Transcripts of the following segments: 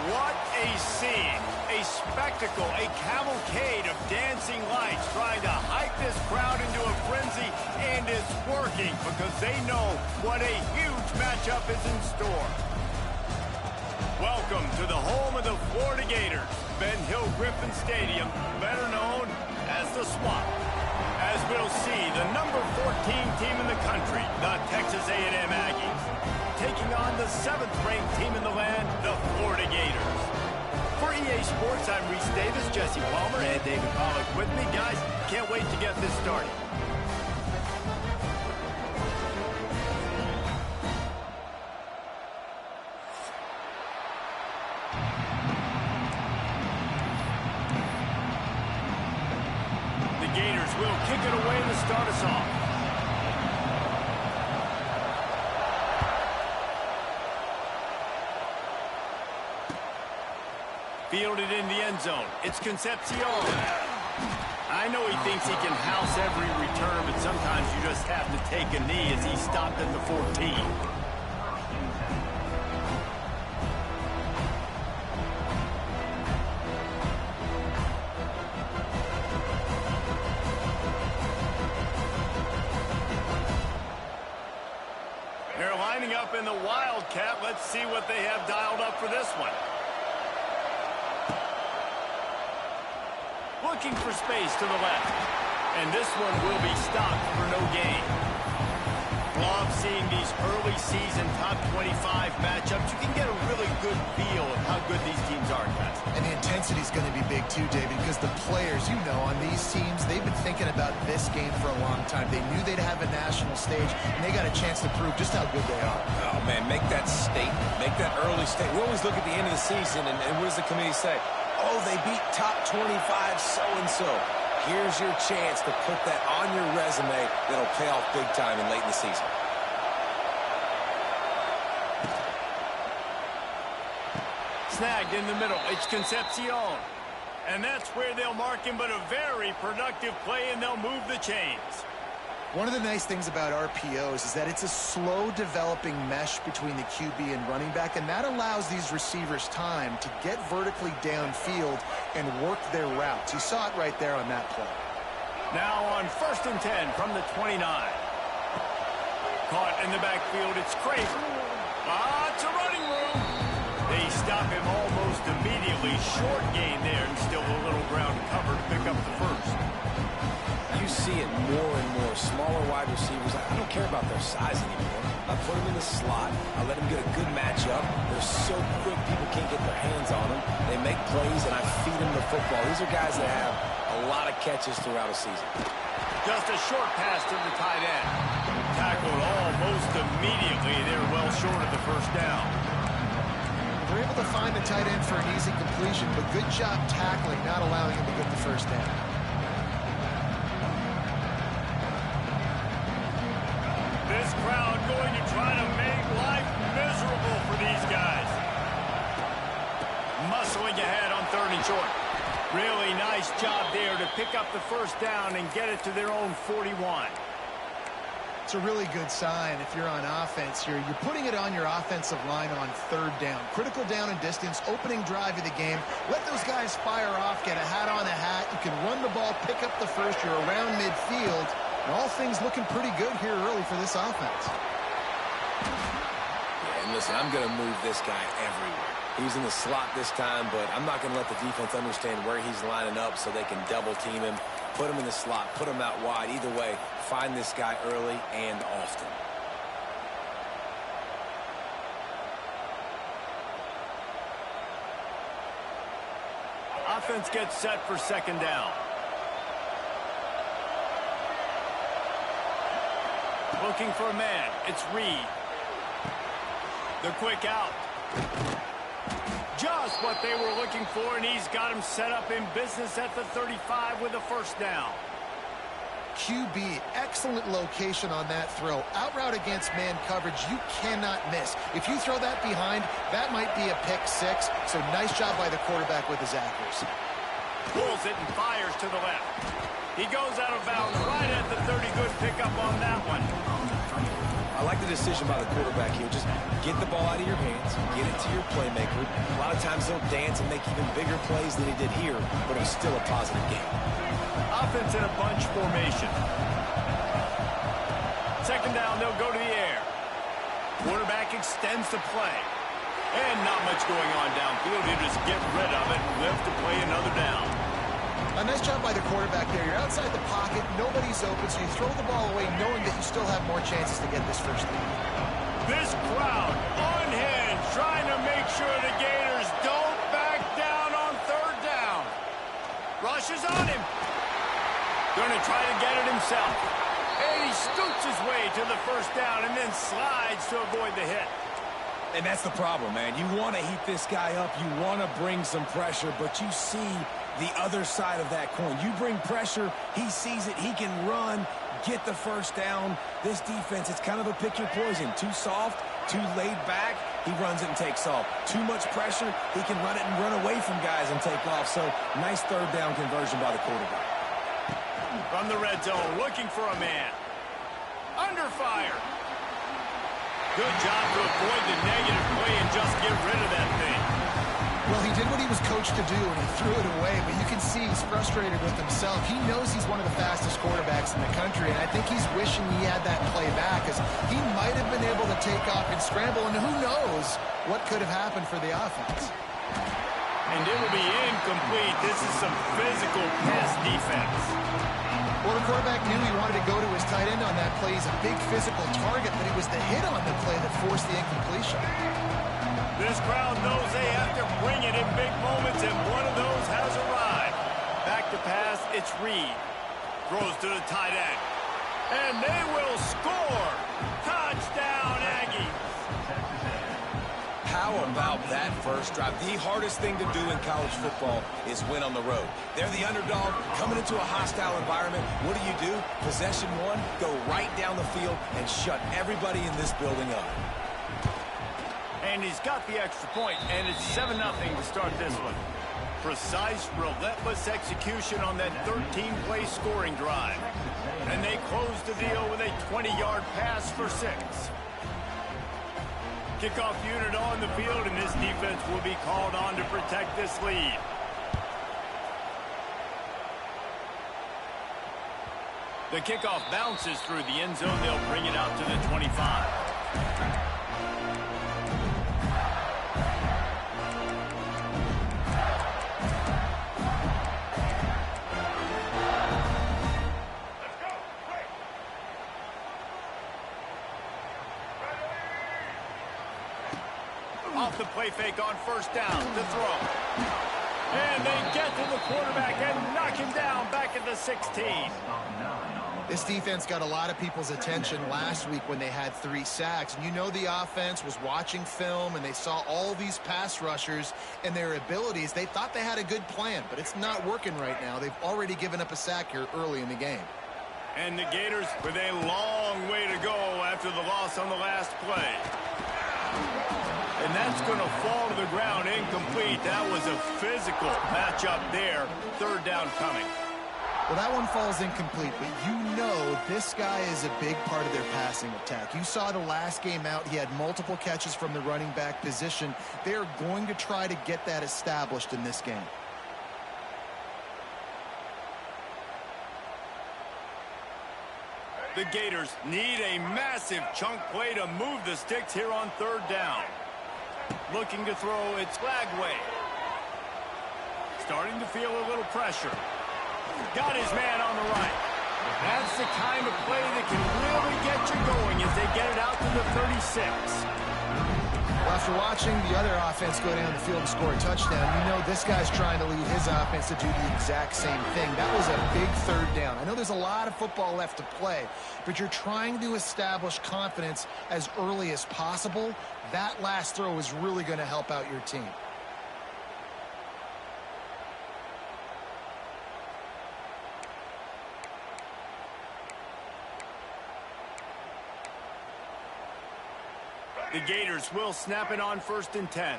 What a scene, a spectacle, a cavalcade of dancing lights trying to hype this crowd into a frenzy, and it's working because they know what a huge matchup is in store. Welcome to the home of the Florida Gators, Ben Hill Griffin Stadium, better known as the Swamp. As we'll see, the number 14 team in the country, the Texas A&M Aggies, taking on the 7th-ranked team in the land, the Florida Gators. For EA Sports, I'm Reese Davis, Jesse Palmer, and David Pollack with me. Guys, can't wait to get this started. The Gators will kick it away to start us off. Fielded in the end zone. It's Concepcion. I know he thinks he can house every return, but sometimes you just have to take a knee as he stopped at the 14. They're lining up in the Wildcat. Let's see what they have dialed up for this one. Looking for space to the left. And this one will be stopped for no gain. Love seeing these early season top 25 matchups. You can get a really good feel of how good these teams are, guys. And the intensity is going to be big too, David, because the players, you know, on these teams, they've been thinking about this game for a long time. They knew they'd have a national stage, and they got a chance to prove just how good they are. Oh, man, make that statement mistake. We always look at the end of the season, and what does the committee say? Oh, they beat top 25 so-and-so. Here's your chance to put that on your resume that'll pay off big time and late in the season. Snagged in the middle. It's Concepcion. And that's where they'll mark him, but a very productive play, and they'll move the chains. One of the nice things about RPOs is that it's a slow-developing mesh between the QB and running back, and that allows these receivers time to get vertically downfield and work their routes. You saw it right there on that play. Now on 1st and 10 from the 29. Caught in the backfield, it's Craven. Lots of running room. They stop him almost immediately. Short gain there, and still a little ground cover to pick up the first. You see it more and more. Smaller wide receivers, I don't care about their size anymore. I put them in the slot. I let them get a good matchup. They're so quick, people can't get their hands on them. They make plays, and I feed them the football. These are guys that have a lot of catches throughout a season. Just a short pass to the tight end. Tackled almost immediately. They're well short of the first down. They're able to find the tight end for an easy completion, but good job tackling, not allowing him to get the first down. This crowd going to try to make life miserable for these guys. Muscling ahead on 3rd and short. Really nice job there to pick up the first down and get it to their own 41. It's a really good sign if you're on offense here. You're putting it on your offensive line on 3rd down. Critical down and distance, opening drive of the game. Let those guys fire off, get a hat on a hat. You can run the ball, pick up the first. You're around midfield. And all things looking pretty good here early for this offense. Yeah, and listen, I'm going to move this guy everywhere. He's in the slot this time, but I'm not going to let the defense understand where he's lining up so they can double team him. Put him in the slot, put him out wide. Either way, find this guy early and often. Offense gets set for 2nd down. Looking for a man. It's Reed. The quick out. Just what they were looking for, and he's got him set up in business at the 35 with a first down. QB, excellent location on that throw. Out route against man coverage, you cannot miss. If you throw that behind, that might be a pick 6. So nice job by the quarterback with his accuracy. Pulls it and fires to the left. He goes out of bounds right at the 30. Good pickup on that one. I like the decision by the quarterback here. Just get the ball out of your hands, get it to your playmaker. A lot of times they'll dance and make even bigger plays than he did here, but it was still a positive game. Offense in a bunch formation. 2nd down, they'll go to the air. Quarterback extends the play. And not much going on downfield. He'll just get rid of it and live to play another down. A nice job by the quarterback there. You're outside the pocket, nobody's open, so you throw the ball away knowing that you still have more chances to get this first lead. This crowd unhinged, trying to make sure the Gators don't back down on 3rd down. Rushes on him. Going to try to get it himself. And he scoots his way to the first down and then slides to avoid the hit. And that's the problem, man. You want to heat this guy up. You want to bring some pressure, but you see the other side of that coin. You bring pressure, he sees it, he can run, get the first down. This defense, it's kind of a pick your poison. Too soft, too laid back, he runs it and takes off. Too much pressure, he can run it and run away from guys and take off. So, nice 3rd down conversion by the quarterback. From the red zone, looking for a man. Under fire. Good job to avoid the negative play and just get rid of that thing. Well, he did what he was coached to do, and he threw it away, but you can see he's frustrated with himself. He knows he's one of the fastest quarterbacks in the country, and I think he's wishing he had that play back, as he might have been able to take off and scramble, and who knows what could have happened for the offense. And it'll be incomplete. This is some physical pass defense. Well, the quarterback knew he wanted to go to his tight end on that play. He's a big physical target, but it was the hit on the play that forced the incompletion. This crowd knows they have to bring it in big moments, and one of those has arrived. Back to pass, it's Reed. Throws to the tight end. And they will score. Touchdown, Aggies. How about that first drive? The hardest thing to do in college football is win on the road. They're the underdog coming into a hostile environment. What do? Possession one, go right down the field and shut everybody in this building up. And he's got the extra point, and it's 7-0 to start this one. Precise, relentless execution on that 13-play scoring drive. And they close the deal with a 20-yard pass for 6. Kickoff unit on the field, and this defense will be called on to protect this lead. The kickoff bounces through the end zone. They'll bring it out to the 25. Off the play fake on first down to throw. And they get to the quarterback and knock him down back at the 16. This defense got a lot of people's attention last week when they had 3 sacks. And you know the offense was watching film and they saw all these pass rushers and their abilities. They thought they had a good plan, but it's not working right now. They've already given up a sack here early in the game. And the Gators with a long way to go after the loss on the last play. And that's going to fall to the ground incomplete. That was a physical matchup there. Third down coming. Well, that one falls incomplete, but you know this guy is a big part of their passing attack. You saw the last game out. He had multiple catches from the running back position. They're going to try to get that established in this game. The Gators need a massive chunk play to move the sticks here on third down. Looking to throw, it's Flagway. Starting to feel a little pressure. Got his man on the right. That's the kind of play that can really get you going as they get it out to the 36. Well, after watching the other offense go down the field and score a touchdown, you know this guy's trying to lead his offense to do the exact same thing. That was a big third down. I know there's a lot of football left to play, but you're trying to establish confidence as early as possible. That last throw is really going to help out your team. The Gators will snap it on 1st and 10.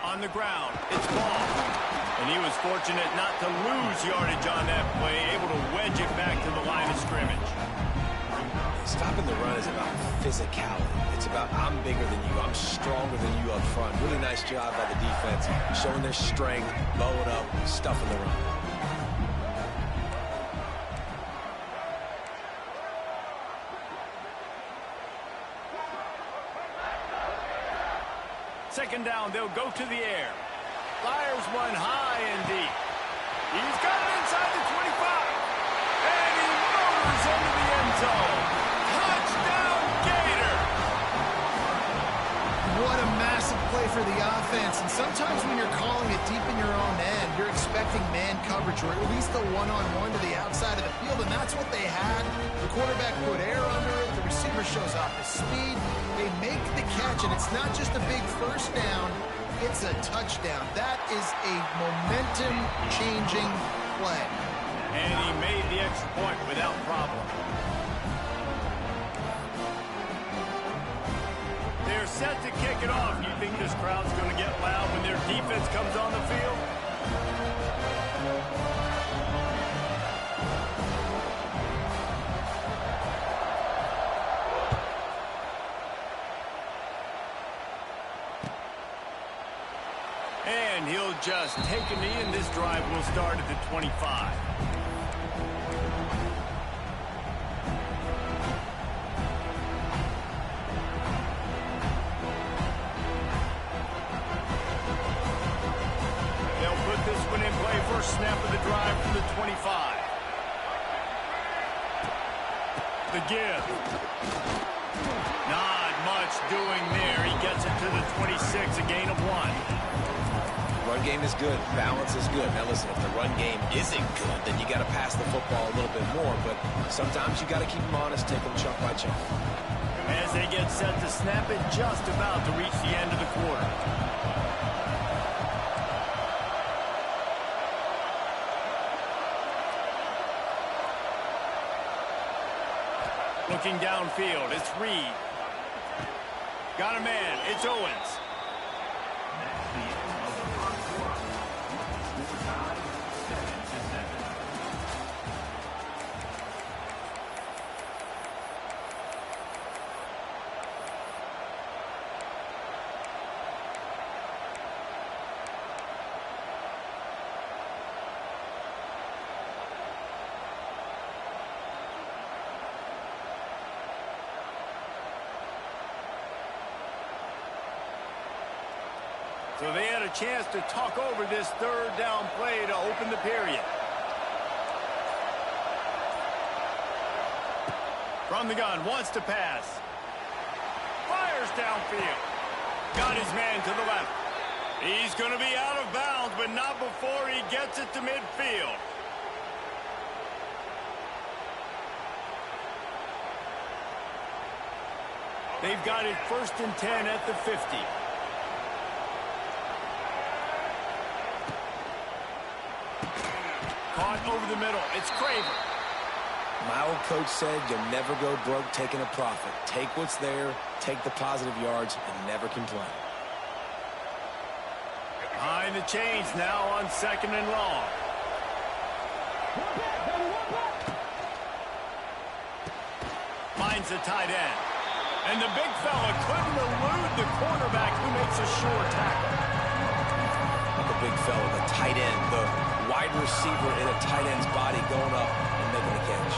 On the ground, it's Ball. And he was fortunate not to lose yardage on that play, able to wedge it back to the line of scrimmage. Stopping the run is about physicality. It's about I'm bigger than you, I'm stronger than you up front. Really nice job by the defense, showing their strength, bowing up, stuffing the run. Second down, they'll go to the air. Fires one high and deep. He's got it inside the 25. And he motors into the end zone. Touchdown, Gator! What a massive play for the offense. And sometimes when you're calling it deep in your own end, you're expecting man coverage or at least the one-on-one to the outside of the field, and that's what they had. The quarterback put air under it. The receiver shows off his speed. They make the catch, and it's not just a big first down. It's a touchdown. That is a momentum-changing play. And he made the extra point without problem. They're set to kick it off. You think this crowd's going to get loud when their defense comes on the field? And he'll just take a knee, and this drive will start at the 25. They'll put this one in play. First snap of the drive from the 25. The give. Not much doing there. He gets it to the 26, a gain of 1. Run game is good. Balance is good. Now, listen, if the run game isn't good, then you got to pass the football a little bit more. But sometimes you got to keep them honest, take them chunk by chunk. As they get set to snap it, just about to reach the end of the quarter. Looking downfield, it's Reed. Got a man, it's Owens. So they had a chance to talk over this third down play to open the period. From the gun, wants to pass. Fires downfield. Got his man to the left. He's going to be out of bounds, but not before he gets it to midfield. They've got it 1st and 10 at the 50. Caught over the middle. It's Craver. My old coach said you'll never go broke taking a profit. Take what's there, take the positive yards, and never complain. Behind the chains now on 2nd and long. Finds the tight end. And the big fella couldn't elude the cornerback who makes a sure tackle. The big fella, the tight end, the wide receiver in a tight end's body going up and making the catch.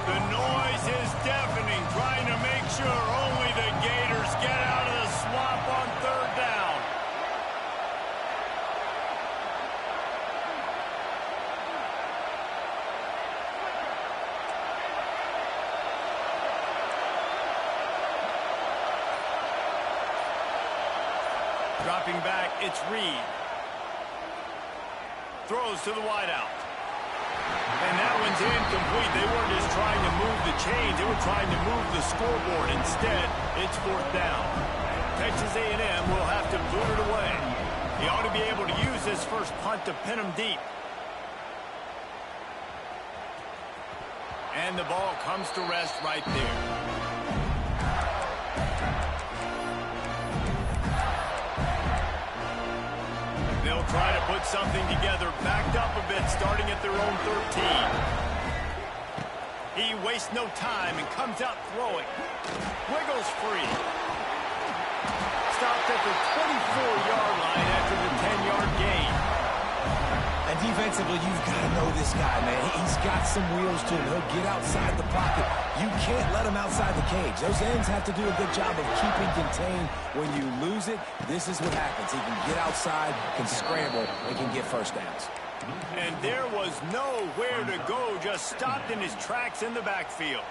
The noise is deafening, trying to make sure only the Gators get out of the swamp on 3rd down. Dropping back, it's Reed. Throws to the wideout. And that one's incomplete. They weren't just trying to move the chains. They were trying to move the scoreboard. Instead, it's 4th down. Texas A&M will have to boot it away. He ought to be able to use this first punt to pin him deep. And the ball comes to rest right there. They'll try to put something together, backed up a bit, starting at their own 13. He wastes no time and comes out throwing. Wiggles free. Stopped at the 24-yard line after the 10-yard gain. And defensively, you've got to know this guy, man. He's got some wheels to him. He'll get outside the pocket. You can't let him outside the cage. Those ends have to do a good job of keeping contained. When you lose it, this is what happens. He can get outside, can scramble, and can get first downs. And there was nowhere to go, just stopped in his tracks in the backfield.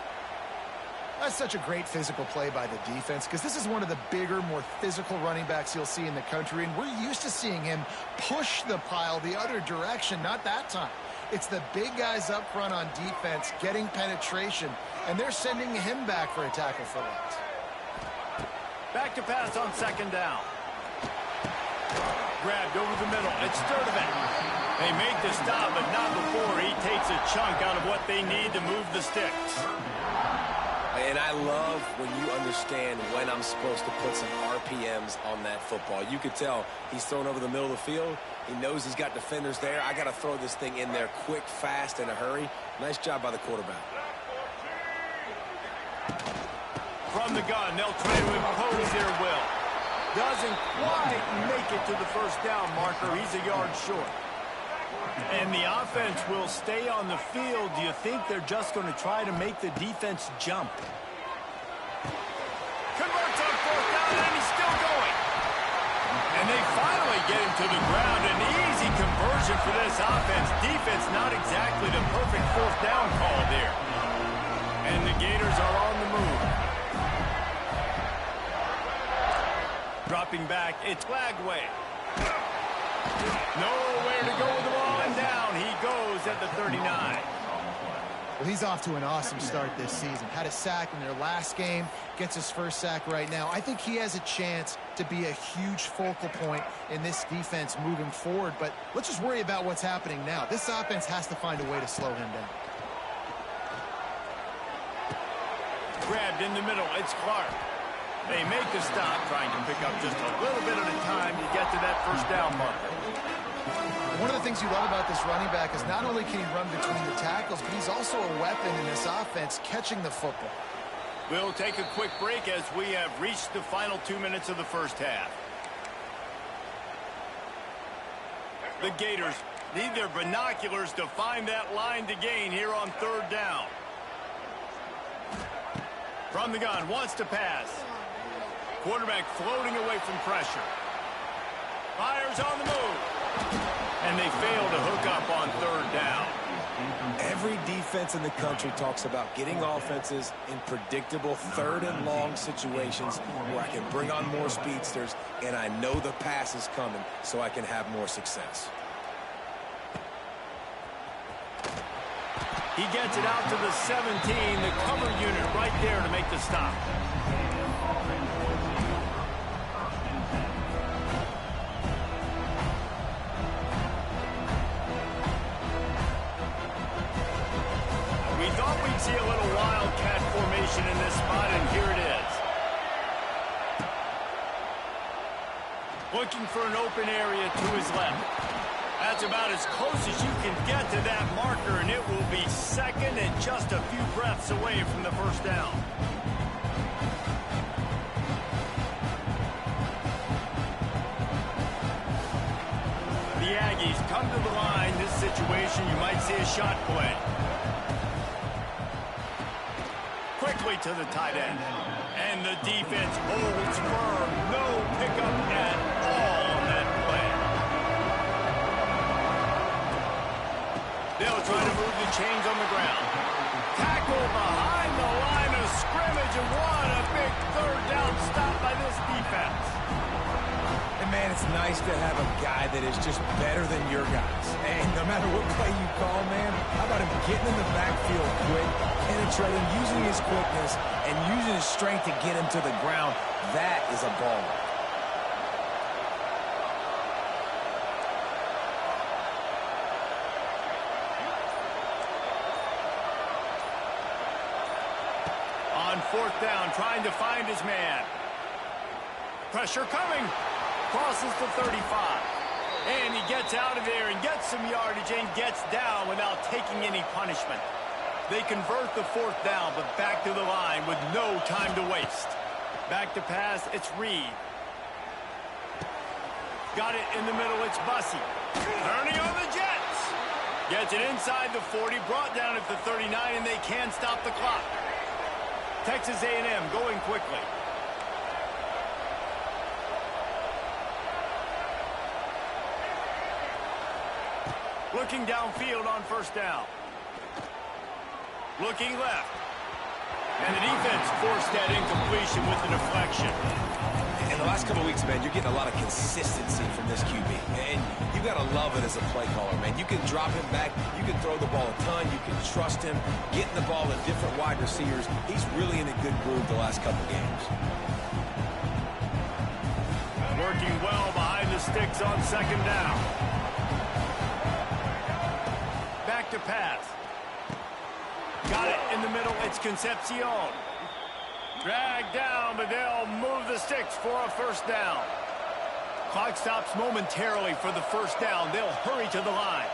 That's such a great physical play by the defense because this is one of the bigger, more physical running backs you'll see in the country, and we're used to seeing him push the pile the other direction. Not that time. It's the big guys up front on defense getting penetration, and they're sending him back for a tackle for loss. Back to pass on 2nd down. Grabbed over the middle. It's Sturdivant. They make the stop, but not before he takes a chunk out of what they need to move the sticks. And I love when you understand when I'm supposed to put some RPMs on that football. You could tell he's thrown over the middle of the field. He knows he's got defenders there. I got to throw this thing in there quick, fast, in a hurry. Nice job by the quarterback. From the gun, they'll try to impose their will. Doesn't quite make it to the 1st down marker. He's a yard short. And the offense will stay on the field. Do you think they're just going to try to make the defense jump? Converts on 4th down, and he's still going. And they finally get him to the ground. An easy conversion for this offense. Defense not exactly the perfect 4th down call there. And the Gators are on the move. Dropping back, it's Flagway. Nowhere to go with the ball, and down he goes at the 39. Well, he's off to an awesome start this season. Had a sack in their last game, gets his first sack right now. I think he has a chance to be a huge focal point in this defense moving forward, but let's just worry about what's happening now. This offense has to find a way to slow him down. Grabbed in the middle, it's Clark. They make the stop, trying to pick up just a little bit at a time to get to that first down marker. One of the things you love about this running back is not only can he run between the tackles, but he's also a weapon in this offense catching the football. We'll take a quick break as we have reached the final 2 minutes of the first half. The Gators need their binoculars to find that line to gain here on third down. From the gun, wants to pass. Quarterback floating away from pressure. Fires on the move. And they fail to hook up on third down. Every defense in the country talks about getting offenses in predictable third and long situations where I can bring on more speedsters and I know the pass is coming so I can have more success. He gets it out to the 17, the cover unit right there to make the stop. We thought we'd see a little wildcat formation in this spot, and here it is. Looking for an open area to his left. That's about as close as you can get to that marker, and it will be second and just a few breaths away from the first down. The Aggies come to the line. This situation, you might see a shot play. Quickly to the tight end. And the defense holds firm. No pickup at all on that play. They'll try to move the chains on the ground. Tackle behind the line of scrimmage, and what a big third down stop by this defense. And man, it's nice to have a guy that is just better than your guys. And no matter what play you call, man, how about him getting in the backfield quick, penetrating, using his quickness, and using his strength to get him to the ground? That is a baller. On fourth down, trying to find his man. Pressure coming. Crosses the 35. And he gets out of there and gets some yardage and gets down without taking any punishment. They convert the fourth down, but back to the line with no time to waste. Back to pass, it's Reed. Got it in the middle, it's Bussey. Turning on the Jets. Gets it inside the 40, brought down at the 39, and they can't stop the clock. Texas A&M going quickly. Looking downfield on first down. Looking left. And the defense forced that incompletion with the deflection. In the last couple of weeks, man, you're getting a lot of consistency from this QB. And you got to love it as a play caller, man. You can drop him back. You can throw the ball a ton. You can trust him. Getting the ball to different wide receivers. He's really in a good groove the last couple games. Working well behind the sticks on second down. Back to pass. Got it in the middle. It's Concepcion. Dragged down, but they'll move the sticks for a first down. Clock stops momentarily for the first down. They'll hurry to the line.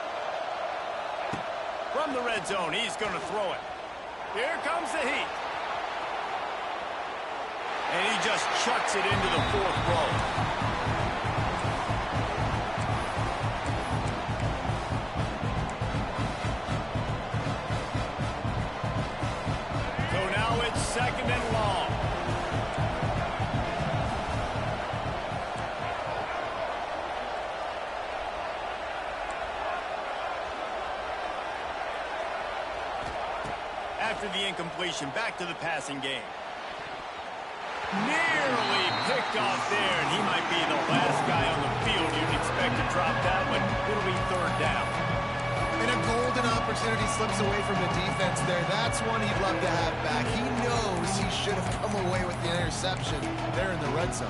From the red zone, he's going to throw it. Here comes the heat. And he just chucks it into the fourth row. Second and long. After the incompletion, back to the passing game. Nearly picked off there, and he might be the last guy on the field you'd expect to drop that, but it'll be third down. And a golden opportunity slips away from the defense there. That's one he'd love to have back. He knows he should have come away with the interception there in the red zone.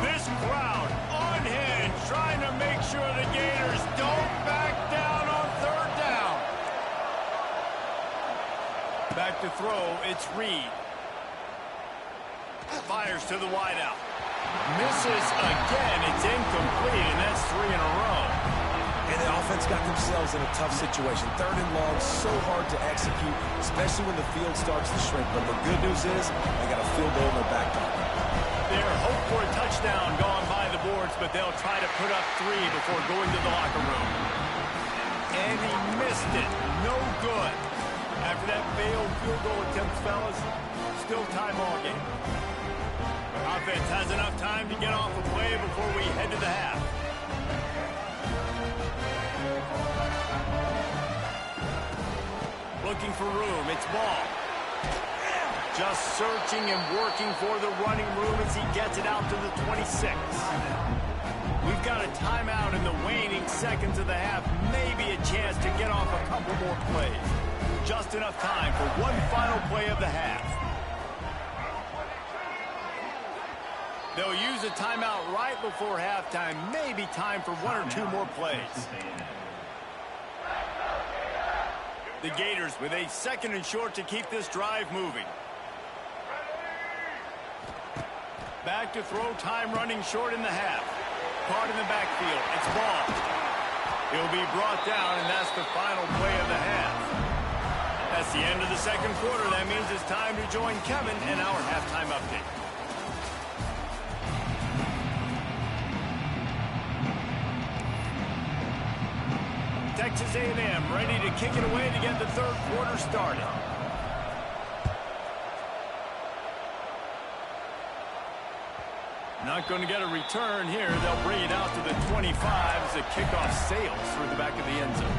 This crowd unhinged, trying to make sure the Gators don't back down on third down. Back to throw, it's Reed. Fires to the wideout. Misses again. It's incomplete, and that's 3 in a row. And the offense got themselves in a tough situation. Third and long, so hard to execute, especially when the field starts to shrink. But the good news is they got a field goal in their back pocket. Their hope for a touchdown gone by the boards, but they'll try to put up 3 before going to the locker room. And he missed it. No good. After that failed field goal attempt, fellas, still tie ball game. Offense has enough time to get off a play before we head to the half. Looking for room. It's ball. Just searching and working for the running room as he gets it out to the 26. We've got a timeout in the waning seconds of the half. Maybe a chance to get off a couple more plays. Just enough time for one final play of the half. They'll use a timeout right before halftime. Maybe time for 1 or 2 more plays. The Gators with a 2nd and short to keep this drive moving. Back to throw, time running short in the half. Caught in the backfield. It's ball. He'll be brought down, and that's the final play of the half. That's the end of the second quarter. That means it's time to join Kevin in our halftime update. Texas A&M ready to kick it away to get the third quarter started. Not going to get a return here. They'll bring it out to the 25 as the kickoff sails through the back of the end zone.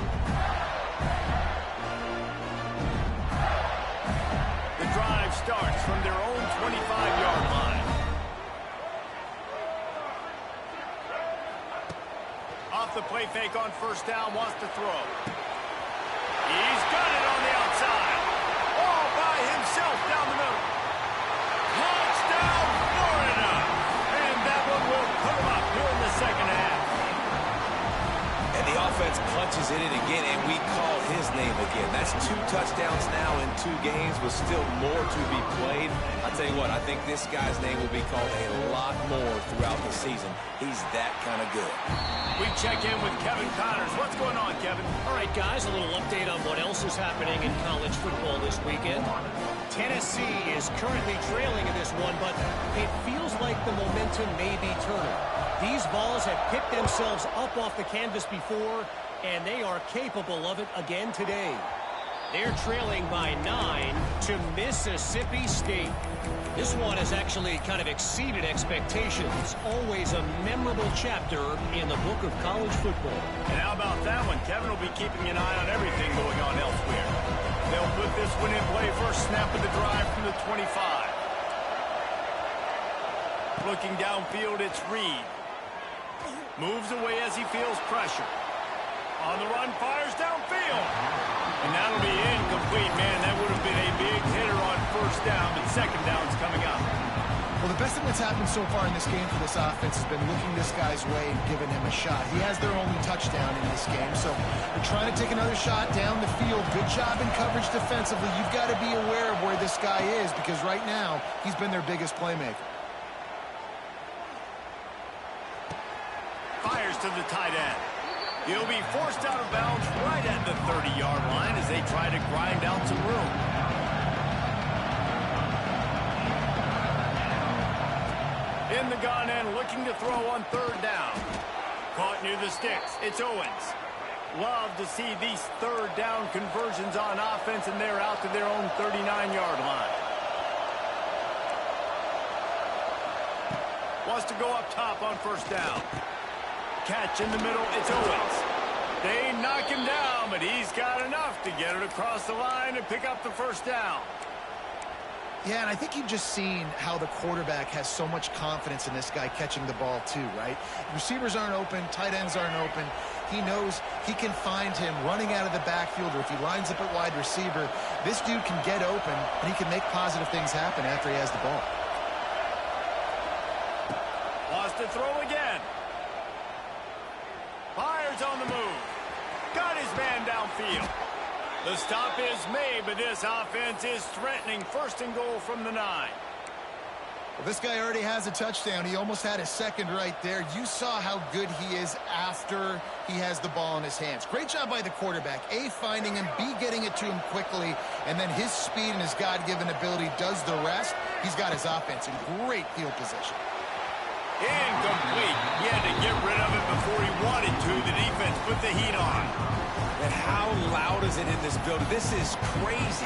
The drive starts from their own 25-yard line. Off the play fake on first down, wants to throw. He's got it on the outside. All by himself down the middle. Touchdown, Florida! And that one will put him up here in the second half. And the offense punches it in again, and we call his name again. That's 2 touchdowns now in 2 games with still more to be played. I tell you what, I think this guy's name will be called a lot more throughout the season. He's that kind of good. We check in with Kevin Connors. What's going on, Kevin? All right, guys, a little update on what else is happening in college football this weekend. Tennessee is currently trailing in this one, but it feels like the momentum may be turning. These Vols have picked themselves up off the canvas before, and they are capable of it again today. They're trailing by 9 to Mississippi State. This one has actually kind of exceeded expectations. Always a memorable chapter in the book of college football. And how about that one? Kevin will be keeping an eye on everything going on elsewhere. They'll put this one in play first snap of the drive from the 25. Looking downfield, it's Reed. Moves away as he feels pressure. On the run, fires downfield. And that'll be incomplete, man. That would have been a big hitter on first down, but second down's coming up. Well, the best thing that's happened so far in this game for this offense has been looking this guy's way and giving him a shot. He has their only touchdown in this game, so they're trying to take another shot down the field. Good job in coverage defensively. You've got to be aware of where this guy is because right now he's been their biggest playmaker. Fires to the tight end. He'll be forced out of bounds right at the 30-yard line as they try to grind out some room. In the gun and looking to throw on third down. Caught near the sticks. It's Owens. Love to see these third down conversions on offense, and they're out to their own 39-yard line. Wants to go up top on first down. Catch in the middle, it's Owens. They knock him down, but he's got enough to get it across the line and pick up the first down. Yeah, and I think you've just seen how the quarterback has so much confidence in this guy catching the ball too, right? Receivers aren't open, tight ends aren't open. He knows he can find him running out of the backfield, or if he lines up at wide receiver, this dude can get open, and he can make positive things happen after he has the ball. Wants to throw again. Fires on the move. Got his man downfield. The stop is made, but this offense is threatening first and goal from the 9. Well, this guy already has a touchdown. He almost had a second right there. You saw how good he is after he has the ball in his hands. Great job by the quarterback. A, finding him, B, getting it to him quickly, and then his speed and his God-given ability does the rest. He's got his offense in great field position. Incomplete. He had to get rid of it before he wanted to. The defense put the heat on. And how loud is it in this building? This is crazy.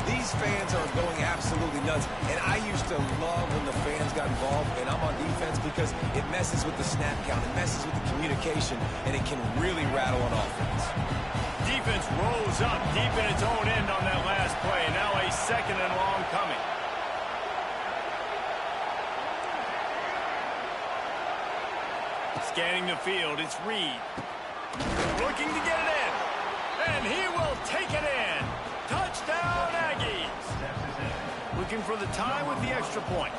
These fans are going absolutely nuts. And I used to love when the fans got involved, and I'm on defense, because it messes with the snap count. It messes with the communication, and it can really rattle on offense. Defense rose up deep in its own end on that last play. Now a second and long coming. Scanning the field, it's Reed. Looking to get it in. And he will take it in. Touchdown, Aggies. Looking for the tie with the extra point.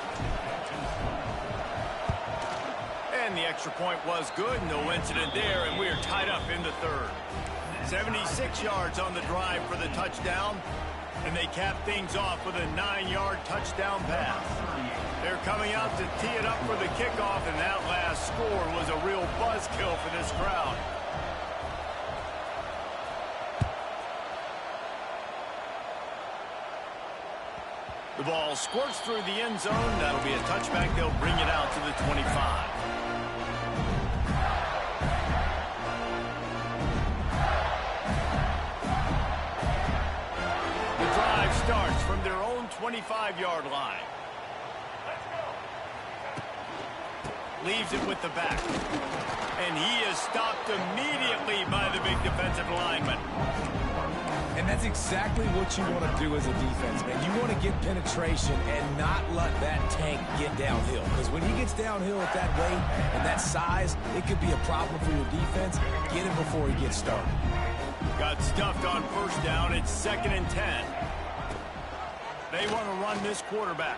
And the extra point was good. No incident there, and we are tied up in the third. 76 yards on the drive for the touchdown. And they cap things off with a 9-yard touchdown pass. They're coming out to tee it up for the kickoff, and that last score was a real buzzkill for this crowd. The ball squirts through the end zone. That'll be a touchback. They'll bring it out to the 25. The drive starts from their own 25-yard line. Leaves it with the back. And he is stopped immediately by the big defensive lineman. And that's exactly what you want to do as a defense, man. You want to get penetration and not let that tank get downhill. Because when he gets downhill at that weight and that size, it could be a problem for your defense. Get him before he gets started. Got stuffed on first down. It's 2nd and 10. They want to run this quarterback.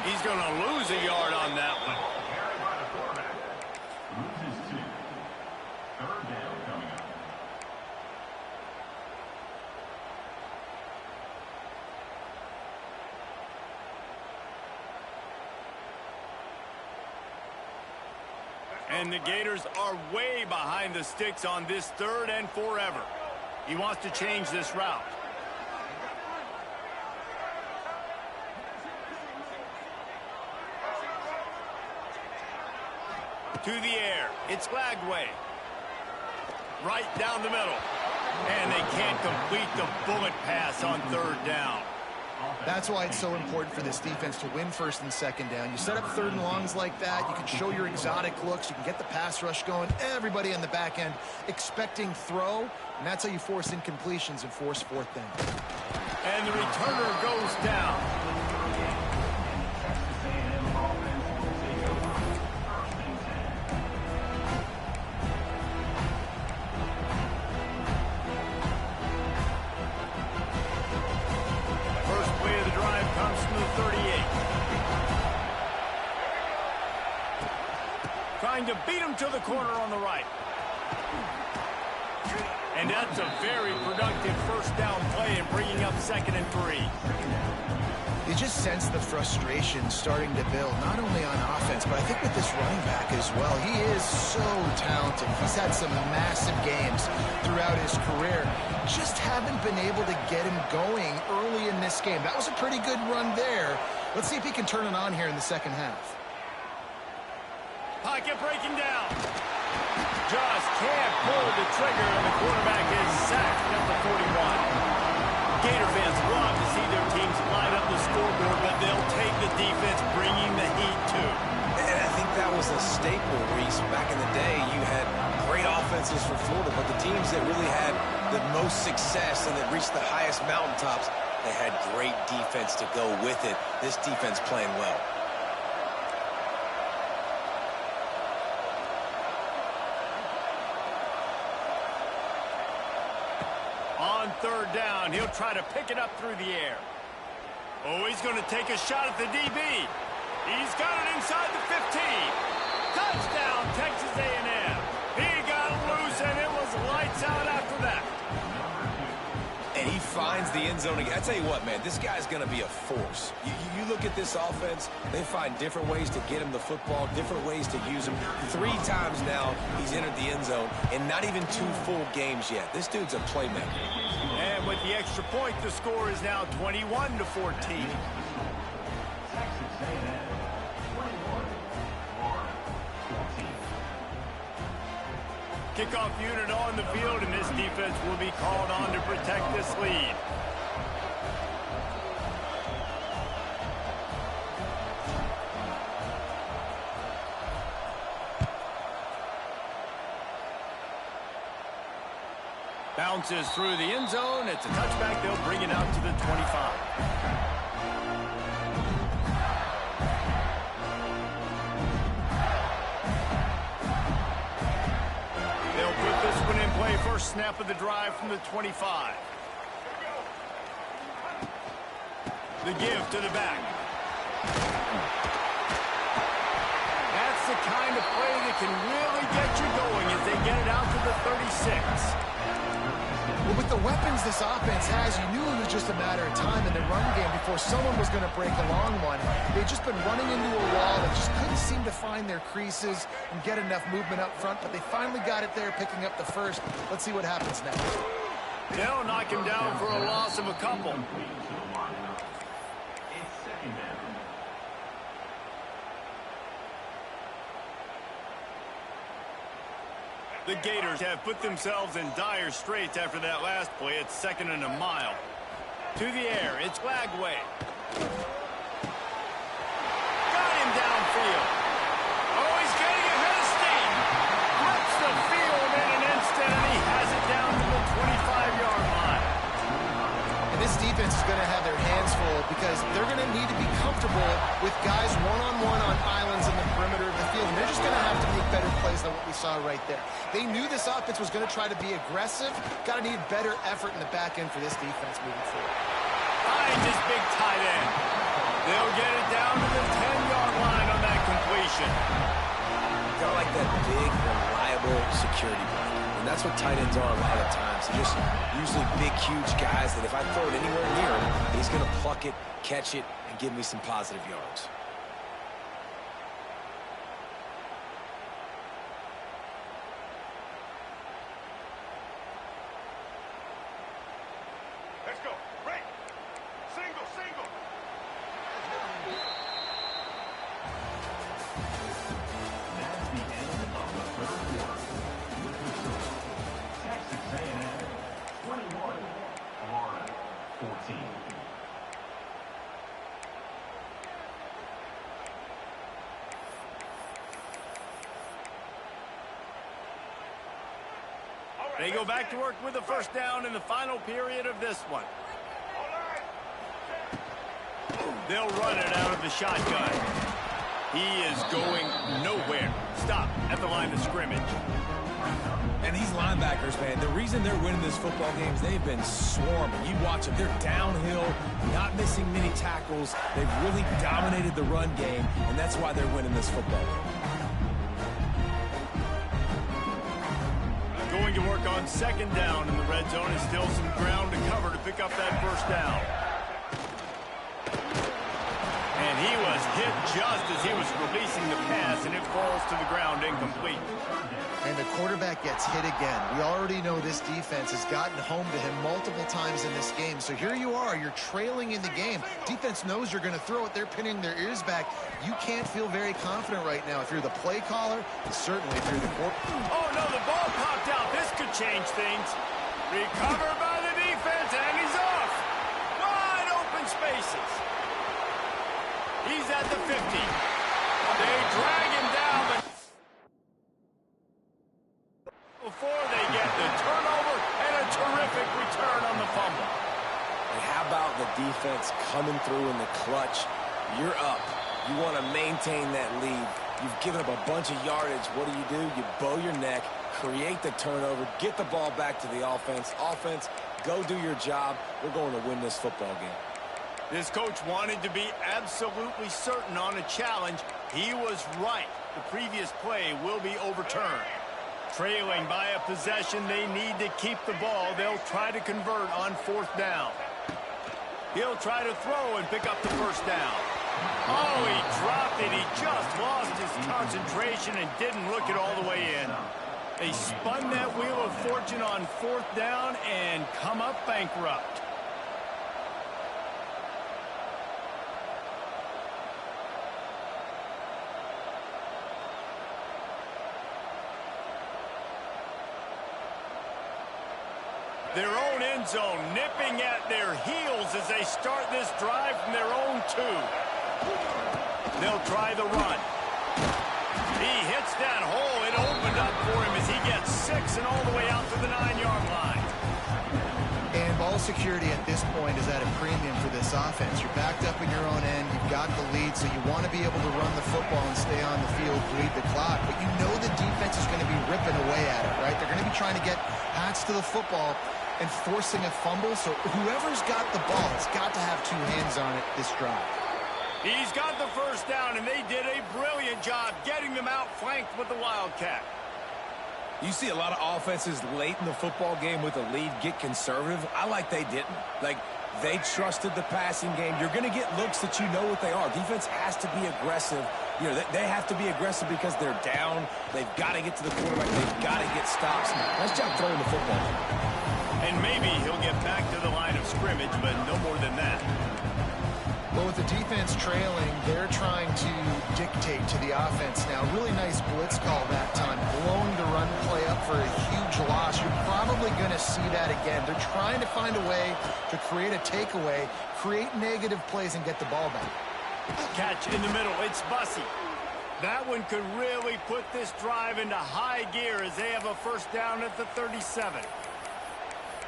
He's going to lose a yard on that one. And the Gators are way behind the sticks on this 3rd and forever. He wants to change this route. To the air. It's Lagway. Right down the middle. And they can't complete the bullet pass on 3rd down. That's why it's so important for this defense to win 1st and 2nd down. You set up 3rd and longs like that. You can show your exotic looks. You can get the pass rush going. Everybody on the back end expecting throw. And that's how you force incompletions and force 4th down. And the returner goes down. Trying to beat him to the corner on the right. And that's a very productive first down play and bringing up 2nd and 3. You just sense the frustration starting to build, not only on offense, but I think with this running back as well. He is so talented. He's had some massive games throughout his career. Just haven't been able to get him going early in this game. That was a pretty good run there. Let's see if he can turn it on here in the 2nd half. Pocket breaking down. Just can't pull the trigger, and the quarterback is sacked at the 41. Gator fans love to see their teams light up the scoreboard, but they'll take the defense bringing the heat too. And I think that was a staple, Reese. Back in the day, you had great offense defenses for Florida, but the teams that really had the most success and that reached the highest mountaintops, they had great defense to go with it. This defense playing well. On third down, he'll try to pick it up through the air. Oh, he's going to take a shot at the DB. He's got it inside the 15. Touchdown, Texas A&M. He got loose, and it was lights out after that. And he finds the end zone again. I tell you what, man, this guy's going to be a force. You look at this offense, they find different ways to get him the football, different ways to use him. 3 times now he's entered the end zone, and not even 2 full games yet. This dude's a playmaker. And with the extra point, the score is now 21-14. Kickoff unit on the field, and this defense will be called on to protect this lead. Bounces through the end zone. It's a touchback. They'll bring it out to the 25. First snap of the drive from the 25. The give to the back. That's the kind of play that can really get you going as they get it out to the 36. Well, with the weapons this offense has, you knew it was just a matter of time in the run game before someone was going to break a long one. They'd just been running into a wall that just couldn't seem to find their creases and get enough movement up front, but they finally got it there, picking up the first. Let's see what happens next. They'll knock him down for a loss of a couple. The Gators have put themselves in dire straits after that last play. It's 2nd and a mile. To the air, it's Lagway. Got him downfield. Oh, he's getting ahead of steam. Grips the field in an instant, and he has it down to the 25-yard line. And this defense is going to have their hands full because they're going to need to be comfortable with guys one-on-one on islands in the perimeter of the field. And they're just going to have to make better plays than what we saw right there. They knew this offense was going to try to be aggressive. Got to need better effort in the back end for this defense moving forward. Find this big tight end. They'll get it down to the 10-yard line on that completion. Kind of like that big, reliable security blanket. And that's what tight ends are a lot of times. They're just usually big, huge guys that if I throw it anywhere near him, he's going to pluck it, catch it, and give me some positive yards. Let's go. Break. Single, single. That's the end of the third quarter. With the score, Texas A&M 21, Florida 14. They go back to work with a first down in the final period of this one. They'll run it out of the shotgun. He is going nowhere. Stop at the line of scrimmage. And these linebackers, man, the reason they're winning this football game is they've been swarming. You watch them. They're downhill, not missing many tackles. They've really dominated the run game, and that's why they're winning this football game. Going to work on 2nd down in the red zone. Is still some ground to cover to pick up that first down. And he was hit just as he was releasing the pass, and it falls to the ground incomplete. And the quarterback gets hit again. We already know this defense has gotten home to him multiple times in this game. So here you are, you're trailing in the game. Defense knows you're going to throw it. They're pinning their ears back. You can't feel very confident right now if you're the play caller, and certainly if you're the quarterback. Oh, no, the ball popped out. This could change things. Recovered by the defense, and he's off. Wide open spaces. He's at the 50. They drag him down. Before offense coming through in the clutch. You're up. You want to maintain that lead. You've given up a bunch of yardage. What do? You bow your neck, create the turnover, get the ball back to the offense. Offense, go do your job. We're going to win this football game. This coach wanted to be absolutely certain on a challenge. He was right. The previous play will be overturned. Trailing by a possession, they need to keep the ball. They'll try to convert on 4th down. He'll try to throw and pick up the first down. Oh, he dropped it. He just lost his concentration and didn't look it all the way in. They spun that wheel of fortune on 4th down and come up bankrupt. Their own end zone nipping at their heels as they start this drive from their own 2. They'll try the run. He hits that hole. It opened up for him as he gets 6 and all the way out to the 9-yard line. And ball security at this point is at a premium for this offense. You're backed up in your own end. You've got the lead, so you want to be able to run the football and stay on the field, bleed the clock. But you know the defense is going to be ripping away at it, right? They're going to be trying to get hats to the football and forcing a fumble. So whoever's got the ball has got to have 2 hands on it this drive. He's got the first down, and they did a brilliant job getting them outflanked with the Wildcat. You see a lot of offenses late in the football game with a lead get conservative. I like they didn't. Like, they trusted the passing game. You're going to get looks that you know what they are. Defense has to be aggressive. You know, they have to be aggressive because they're down. They've got to get to the quarterback. They've got to get stops. Nice job throwing the football. And maybe he'll get back to the line of scrimmage, but no more than that. Well, with the defense trailing, they're trying to dictate to the offense now. Really nice blitz call that time, blowing the run play up for a huge loss. You're probably going to see that again. They're trying to find a way to create a takeaway, create negative plays, and get the ball back. Catch in the middle. It's Bussey. That one could really put this drive into high gear as they have a first down at the 37.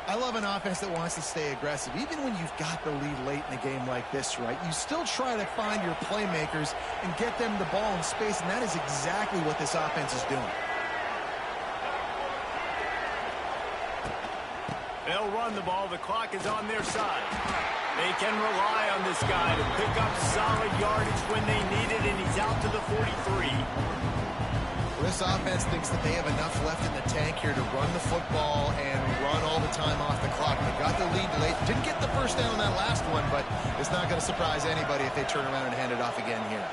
I love an offense that wants to stay aggressive. Even when you've got the lead late in a game like this, right, you still try to find your playmakers and get them the ball in space, and that is exactly what this offense is doing. They'll run the ball. The clock is on their side. They can rely on this guy to pick up solid yardage when they need it, and he's out to the 43. This offense thinks that they have enough left in the tank here to run the football and run all the time off the clock. They got the lead late. Didn't get the first down on that last one, but it's not going to surprise anybody if they turn around and hand it off again here.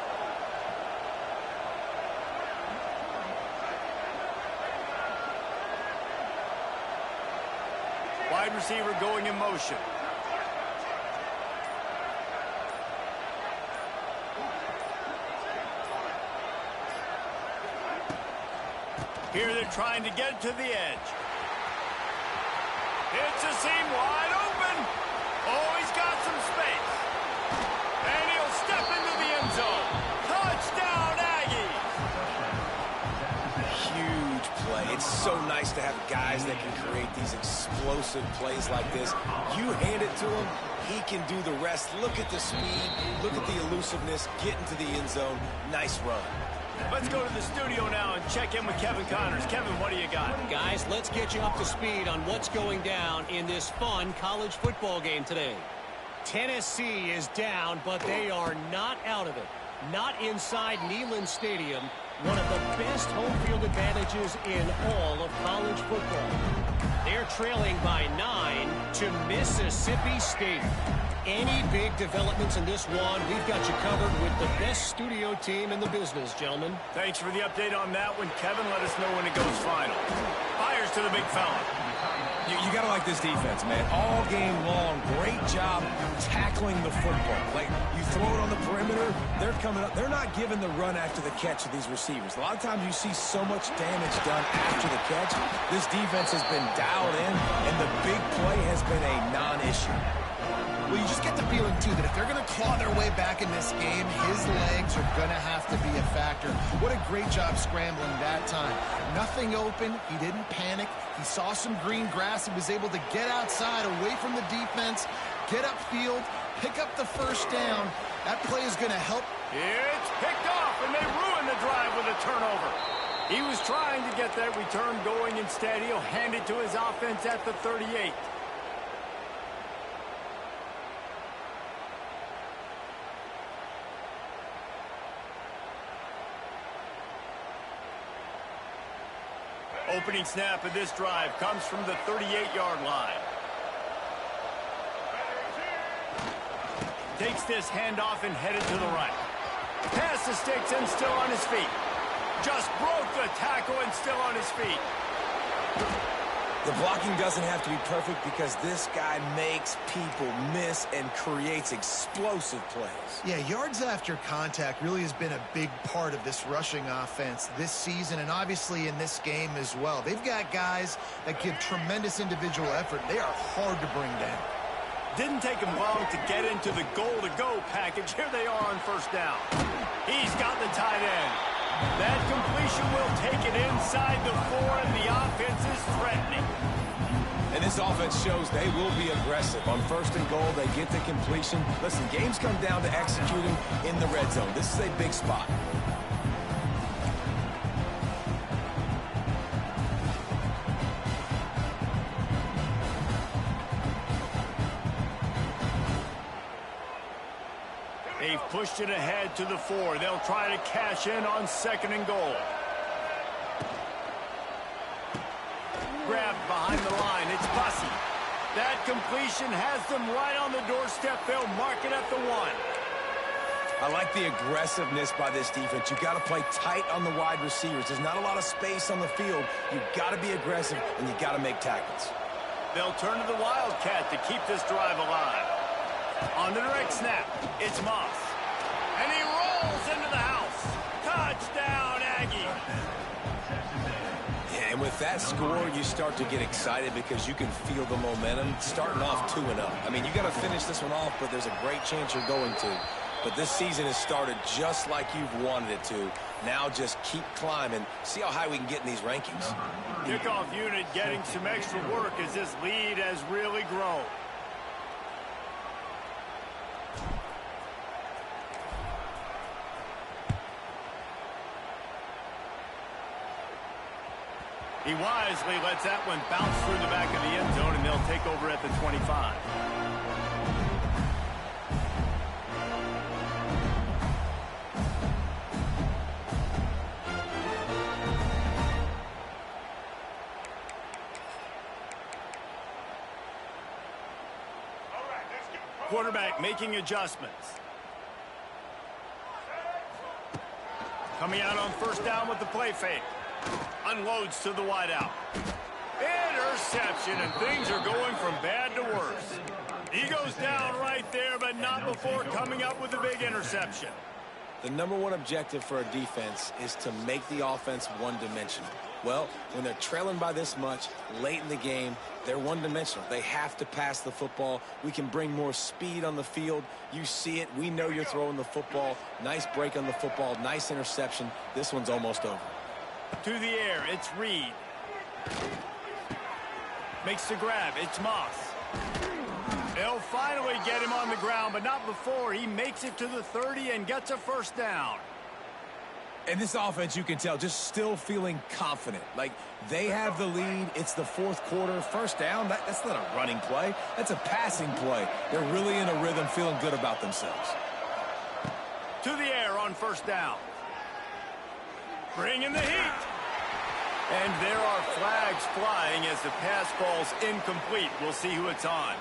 Wide receiver going in motion. Here they're trying to get it to the edge. It's a seam wide open. Oh, he's got some space. And he'll step into the end zone. Touchdown, Aggies. Huge play. It's so nice to have guys that can create these explosive plays like this. You hand it to him, he can do the rest. Look at the speed. Look at the elusiveness. Get into the end zone. Nice run. Let's go to the studio now and check in with Kevin Connors. Kevin, what do you got? Guys, let's get you up to speed on what's going down in this fun college football game today. Tennessee is down, but they are not out of it. Not inside Neyland Stadium, one of the best home field advantages in all of college football. They're trailing by 9 to Mississippi State. Any big developments in this one, we've got you covered with the best studio team in the business, gentlemen. Thanks for the update on that one, Kevin. Let us know when it goes final. Fires to the big fella. You got to like this defense, man. All game long, great job tackling the football. Like, you throw it on the perimeter, they're coming up. They're not giving the run after the catch of these receivers. A lot of times you see so much damage done after the catch. This defense has been dialed in, and the big play has been a non-issue. Well, you just get the feeling, too, that if they're going to claw their way back in this game, his legs are going to have to be a factor. What a great job scrambling that time. Nothing open. He didn't panic. He saw some green grass. He was able to get outside, away from the defense, get upfield, Pick up the first down. That play is going to help. It's picked off, and they ruin the drive with a turnover. He was trying to get that return going. Instead, he'll hand it to his offense at the 38. Opening snap of this drive comes from the 38-yard line. Takes this handoff and headed to the right. Pass the sticks and still on his feet. Just broke the tackle and still on his feet. The blocking doesn't have to be perfect because this guy makes people miss and creates explosive plays. Yeah, yards after contact really has been a big part of this rushing offense this season and obviously in this game as well. They've got guys that give tremendous individual effort. They are hard to bring down. Didn't take him long to get into the goal-to-go package. Here they are on first down. He's got the tight end. That completion will take it inside the 4, and the offense is threatening. And this offense shows they will be aggressive. On first and goal, they get the completion. Listen, games come down to executing in the red zone. This is a big spot. They've pushed it ahead to the 4. They'll try to cash in on second and goal. Grabbed behind the line. It's Bussey. That completion has them right on the doorstep. They'll mark it at the 1. I like the aggressiveness by this defense. You've got to play tight on the wide receivers. There's not a lot of space on the field. You've got to be aggressive, and you've got to make tackles. They'll turn to the Wildcat to keep this drive alive. On the direct snap, it's Moss. And he rolls into the house. Touchdown, Aggie. Yeah, and with that score, you start to get excited because you can feel the momentum starting off 2-0. I mean, you got to finish this one off, but there's a great chance you're going to. But this season has started just like you've wanted it to. Now just keep climbing. See how high we can get in these rankings. Kickoff unit getting some extra work as this lead has really grown. He wisely lets that one bounce through the back of the end zone, and they'll take over at the 25. Quarterback making adjustments. Coming out on first down with the play fake. Unloads to the wideout. Interception, and things are going from bad to worse. He goes down right there, but not before coming up with a big interception. The number one objective for a defense is to make the offense one-dimensional. Well, when they're trailing by this much late in the game, they're one-dimensional. They have to pass the football. We can bring more speed on the field. You see it. We know you're throwing the football. Nice break on the football. Nice interception. This one's almost over. To the air, it's Reed. Makes the grab, it's Moss. They'll finally get him on the ground, but not before he makes it to the 30 and gets a first down. And this offense, you can tell, just still feeling confident. Like, they have the lead. It's the fourth quarter. First down, that's not a running play. That's a passing play. They're really in a rhythm, feeling good about themselves. To the air on first down. Bring in the heat. And there are flags flying as the pass falls incomplete. We'll see who it's on.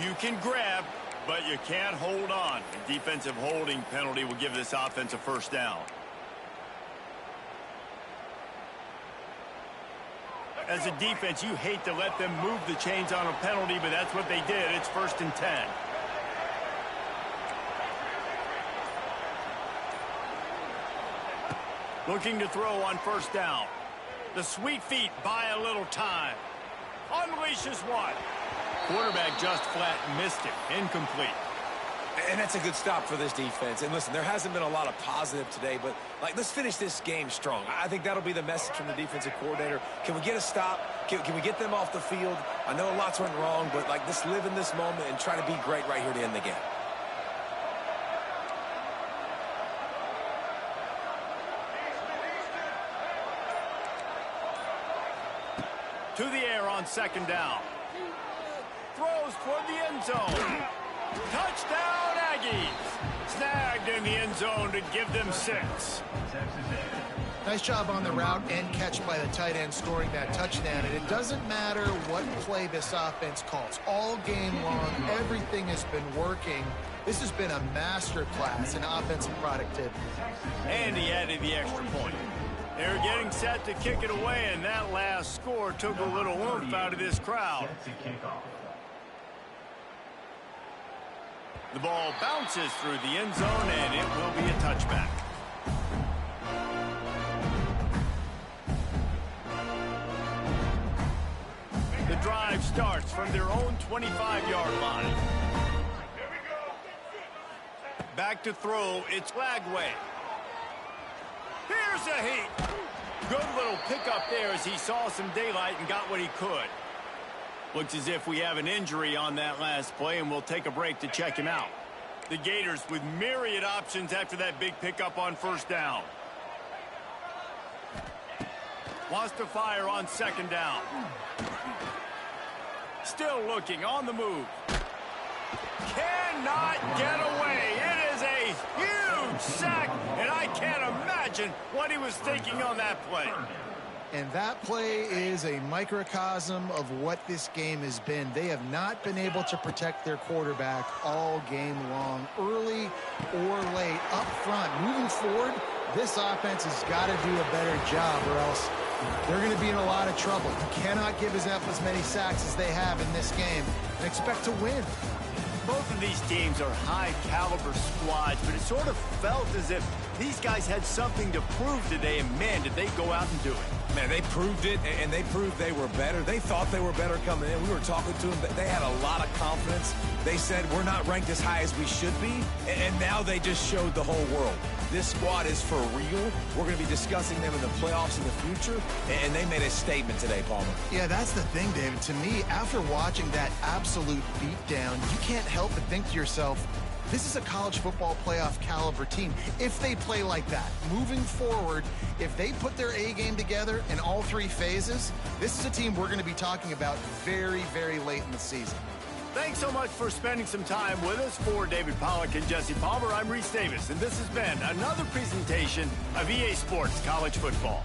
You can grab, but you can't hold on. A defensive holding penalty will give this offense a first down. As a defense, you hate to let them move the chains on a penalty, but that's what they did. It's 1st and 10. Looking to throw on first down. The sweet feet buy a little time. Unleashes one. Quarterback just flat missed it. Incomplete. And that's a good stop for this defense. And listen, there hasn't been a lot of positive today, but, like, let's finish this game strong. I think that'll be the message from the defensive coordinator. Can we get a stop? Can we get them off the field? I know lots went wrong, but, like, let's live in this moment and try to be great right here to end the game. To the air on second down. Throws toward the end zone. Touchdown, Aggies. Snagged in the end zone to give them 6. Nice job on the route and catch by the tight end scoring that touchdown. And it doesn't matter what play this offense calls. All game long, everything has been working. This has been a master class in offensive productivity. And he added the extra point. They're getting set to kick it away, and that last score took a little oomph out of this crowd. The ball bounces through the end zone, and it will be a touchback. The drive starts from their own 25-yard line. Back to throw, it's Lagway. Here's a heat. Good little pickup there as he saw some daylight and got what he could. Looks as if we have an injury on that last play, and we'll take a break to check him out. The Gators with myriad options after that big pickup on first down. Wants to fire on second down. Still looking on the move. Cannot get away. It is a huge sack, and I can't imagine what he was thinking on that play. And that play is a microcosm of what this game has been. They have not been able to protect their quarterback all game long, early or late, up front. Moving forward, this offense has got to do a better job, or else they're going to be in a lot of trouble. You cannot give up as many sacks as they have in this game and expect to win. Both of these teams are high-caliber squads, but it sort of felt as if these guys had something to prove today, and, man, did they go out and do it. Man, they proved it, and they proved they were better. They thought they were better coming in. We were talking to them. They had a lot of confidence. They said, we're not ranked as high as we should be, and now they just showed the whole world. This squad is for real. We're going to be discussing them in the playoffs in the future, and they made a statement today, Palmer. Yeah, that's the thing, David. To me, after watching that absolute beatdown, you can't help but think to yourself, this is a college football playoff caliber team. If they play like that, moving forward, if they put their A game together in all 3 phases, this is a team we're going to be talking about very, very late in the season. Thanks so much for spending some time with us. For David Pollack and Jesse Palmer, I'm Reese Davis, and this has been another presentation of EA Sports College Football.